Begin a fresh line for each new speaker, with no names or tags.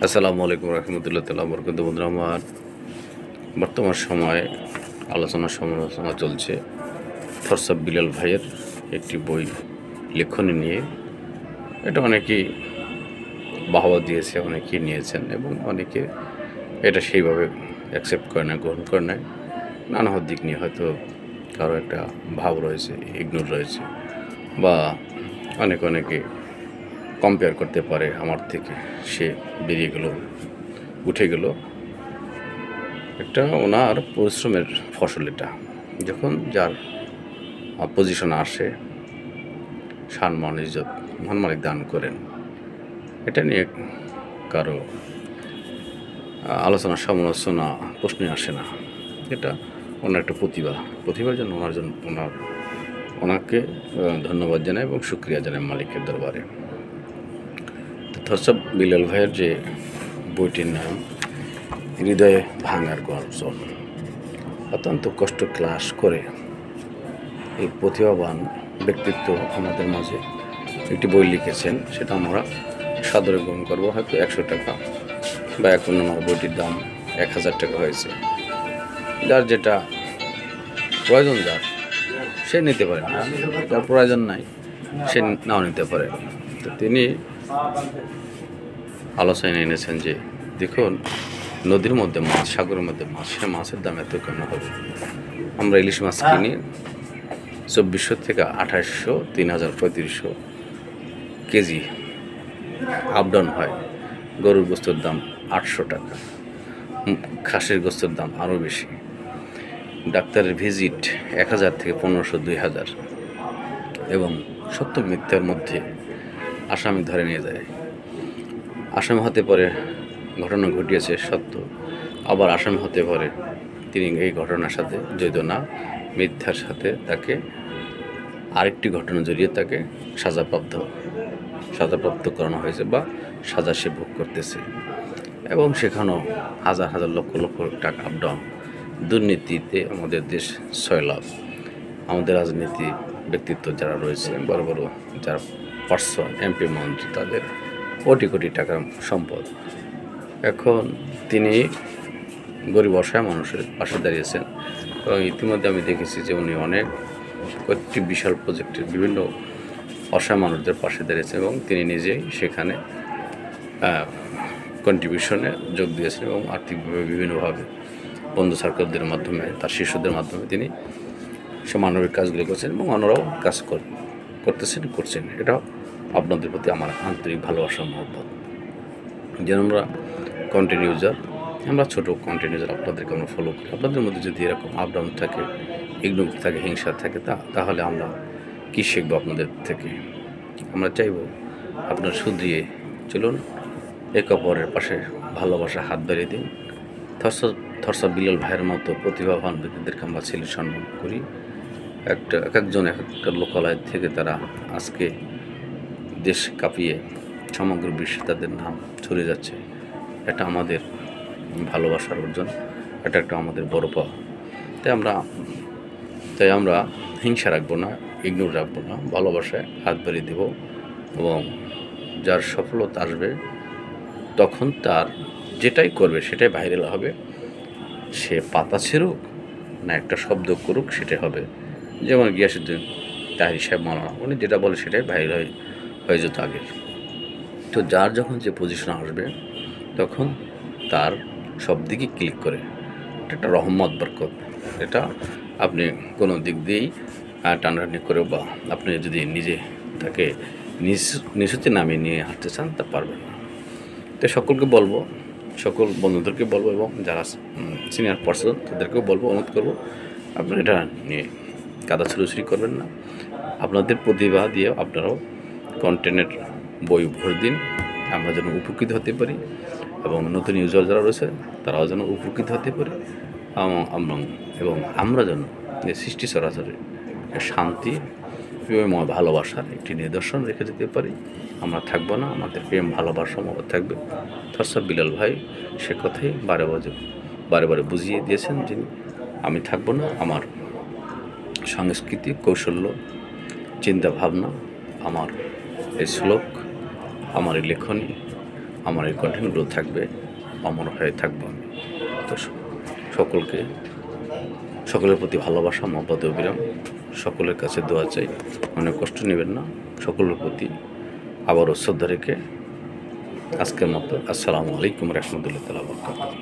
আসসালামু আলাইকুম রহমতুল্লাহ তাআলা বরকাতুহু। বন্ধুরা আমার, বর্তমান সময়ে আলোচনা সমালোচনা চলছে থরসাব বিলাল ভাইয়ের একটি বই লেখনী নিয়ে। এটা অনেকেই বাহবা দিয়েছে, অনেকেই নিয়েছেন এবং অনেকে এটা সেইভাবে অ্যাকসেপ্ট করে না, গ্রহণ করে নেয়। নানা দিক নিয়ে হয়তো কারো একটা ভাব রয়েছে, ইগনোর রয়েছে, বা অনেকে কম্পেয়ার করতে পারে আমার থেকে, সে বেরিয়ে গেল, উঠে গেল। একটা ওনার পরিশ্রমের ফসল এটা। যখন যার পজিশন আসে, সম্মান ইজ্জত মহান মালিক দান করেন, এটা নিয়ে কারো আলোচনা সমালোচনা প্রশ্নে আসে না। এটা ওনার একটা প্রতিভার জন্য ওনাকে ধন্যবাদ জানাই এবং শুকরিয়া জানাই মালিকের দরবারে। থরসাব বিলাল ভাইয়ের যে বইটির নাম হৃদয়ে ভাঙার গর্জন, অত্যন্ত কষ্ট ক্লাস করে এই প্রতিভাবান ব্যক্তিত্ব আমাদের মাঝে একটি বই লিখেছেন। সেটা আমরা সাদরে গ্রহণ করবো। হয়তো 100 টাকা বা এখন আমার বইটির দাম 1000 টাকা হয়েছে। যার যেটা প্রয়োজন, সে নিতে পারে, যার প্রয়োজন নাই সে নাও নিতে পারে। তো তিনি আলোচনায় এনেছেন যে দেখুন, নদীর মধ্যে মাছ, সাগরের মধ্যে মাছ, সে মাছের দাম এত কেন হবে? আমরা ইলিশ মাছ কিনি 2400 থেকে 2800, 3000, 3500 কেজি আপ ডাউন হয়। গরুর গোস্তের দাম 800 টাকা, খাসির গোস্তের দাম আরও বেশি। ডাক্তারের ভিজিট 1000 থেকে 1500, 2000, এবং সত্য মিথ্যার মধ্যে আসামি ধরে নিয়ে যায়। আসামি হতে পারে ঘটনা ঘটিয়েছে সত্য, আবার আসামি হতে পারে তিনি এই ঘটনার সাথে জড়িত না, মিথ্যার সাথে তাকে আরেকটি ঘটনা জড়িয়ে তাকে সাজাপ্রাপ্ত করানো হয়েছে বা সাজা সে ভোগ করতেছে। এবং সেখানেও হাজার লক্ষ টাকা আপ ডাউন। দুর্নীতিতে আমাদের দেশ সয়লাভ। আমাদের রাজনীতি ব্যক্তিত্ব যারা রয়েছে, বড় যারা পার্সন, এমপি, মন্ত্রী, তাদের কোটি টাকার সম্পদ। এখন তিনি গরিব অসহায় মানুষের পাশে দাঁড়িয়েছেন এবং ইতিমধ্যে আমি দেখেছি যে উনি কয়েকটি বিশাল প্রজেক্টের বিভিন্ন অসহায় মানুষদের পাশে দাঁড়িয়েছেন এবং তিনি নিজেই সেখানে কন্ট্রিবিউশনে যোগ দিয়েছেন এবং আর্থিকভাবে বিভিন্নভাবে বন্ধু সার্কেলদের মাধ্যমে, তার শিশুদের মাধ্যমে তিনি সে মানবিক কাজগুলো করছেন এবং অন্যরাও কাজ করছেন। এটা আপনাদের প্রতি আমার আন্তরিক ভালোবাসা, মহব্বত। যেন আমরা কন্টেন্ট ইউজার, আমরা ছোটো কন্টেন্ট ইউজার, আপনাদেরকে আমরা ফলো করি। আপনাদের মধ্যে যদি এরকম আপ ডাউন থাকে, ইগনোর থাকে, হিংসা থাকে, তাহলে আমরা কী শিখবো আপনাদের থেকে? আমরা চাইব আপনারা শুধরিয়ে চলুন, একে অপরের পাশে ভালোবাসা হাত বাড়িয়ে দিন। থরসাব বিলাল ভাইয়ের মতো প্রতিভাবান ব্যক্তিদেরকে আমরা ছেলে সম্মান করি। এক একজন এক একটা লোকালয় থেকে তারা আজকে দেশ কাঁপিয়ে সমগ্র বিশ্বে তাদের নাম ছড়িয়ে যাচ্ছে। এটা আমাদের ভালোবাসার অর্জন, এটা একটা আমাদের বড় পাওয়া। তাই আমরা হিংসা রাখবো না, ইগনোর রাখবো না, ভালোবাসায় হাত বাড়িয়ে দেব। এবং যার সফলতা আসবে, তখন তার যেটাই করবে সেটাই ভাইরাল হবে। সে পাতা ছিঁড়ুক না একটা শব্দ করুক, সেটাই হবে। যেমন গিয়াসউদ্দিন তাহির সাহেব মাওলানা, উনি যেটা বলে সেটাই ভাইরাল হয়ে যেত আগে। তো যার যখন যে পজিশন আসবে, তখন তার সব দিকে ক্লিক করে। এটা একটা রহমত, বরকত। এটা আপনি কোনো দিক দিয়েই টানাটানি করে বা আপনি যদি নিজে তাকে নিচুতে নামিয়ে নিয়ে হাঁটতে চান, তা পারবেন না। তো সকলকে বলবো, সকল বন্ধুদেরকে বলবো এবং যারা সিনিয়র পার্সন তাদেরকেও বলবো, অনুরোধ করবো, আপনারা এটা নিয়ে কাদা ছুড়োছুড়ি করবেন না। আপনাদের প্রতিভা দিয়ে আপনারাও কন্টেন্টের বই ভরে দিন, আমরা যেন উপকৃত হতে পারি এবং নতুন ইউজার যারা রয়েছে তারাও যেন উপকৃত হতে পারে এবং আমরা যেন সৃষ্টি চরাচরে শান্তি এবং ভালোবাসার একটি নিদর্শন রেখে যেতে পারি। আমরা থাকবো না, আমাদের প্রেম ভালোবাসা মহব্বত থাকবে। থরসাব বিলাল ভাই সে কথাই বারে বুঝিয়ে দিয়েছেন, যিনি আমি থাকবো না, আমার সংস্কৃতি, কৌশল্য, চিন্তা ভাবনা, আমার এই শ্লোক, আমার এই লেখনী, আমার এই কন্টেন্টগুলো থাকবে, অমর হয়ে থাকবো আমি। তো সকলের প্রতি ভালোবাসা, মহব্বত, অবিরাম। সকলের কাছে দোয়া চাই, অনেক কষ্ট নেবেন না। সকলের প্রতি আবারও শ্রদ্ধা রেখে আজকের মতো আসসালামু আলাইকুম রহমতুল্লাহ তাআলা।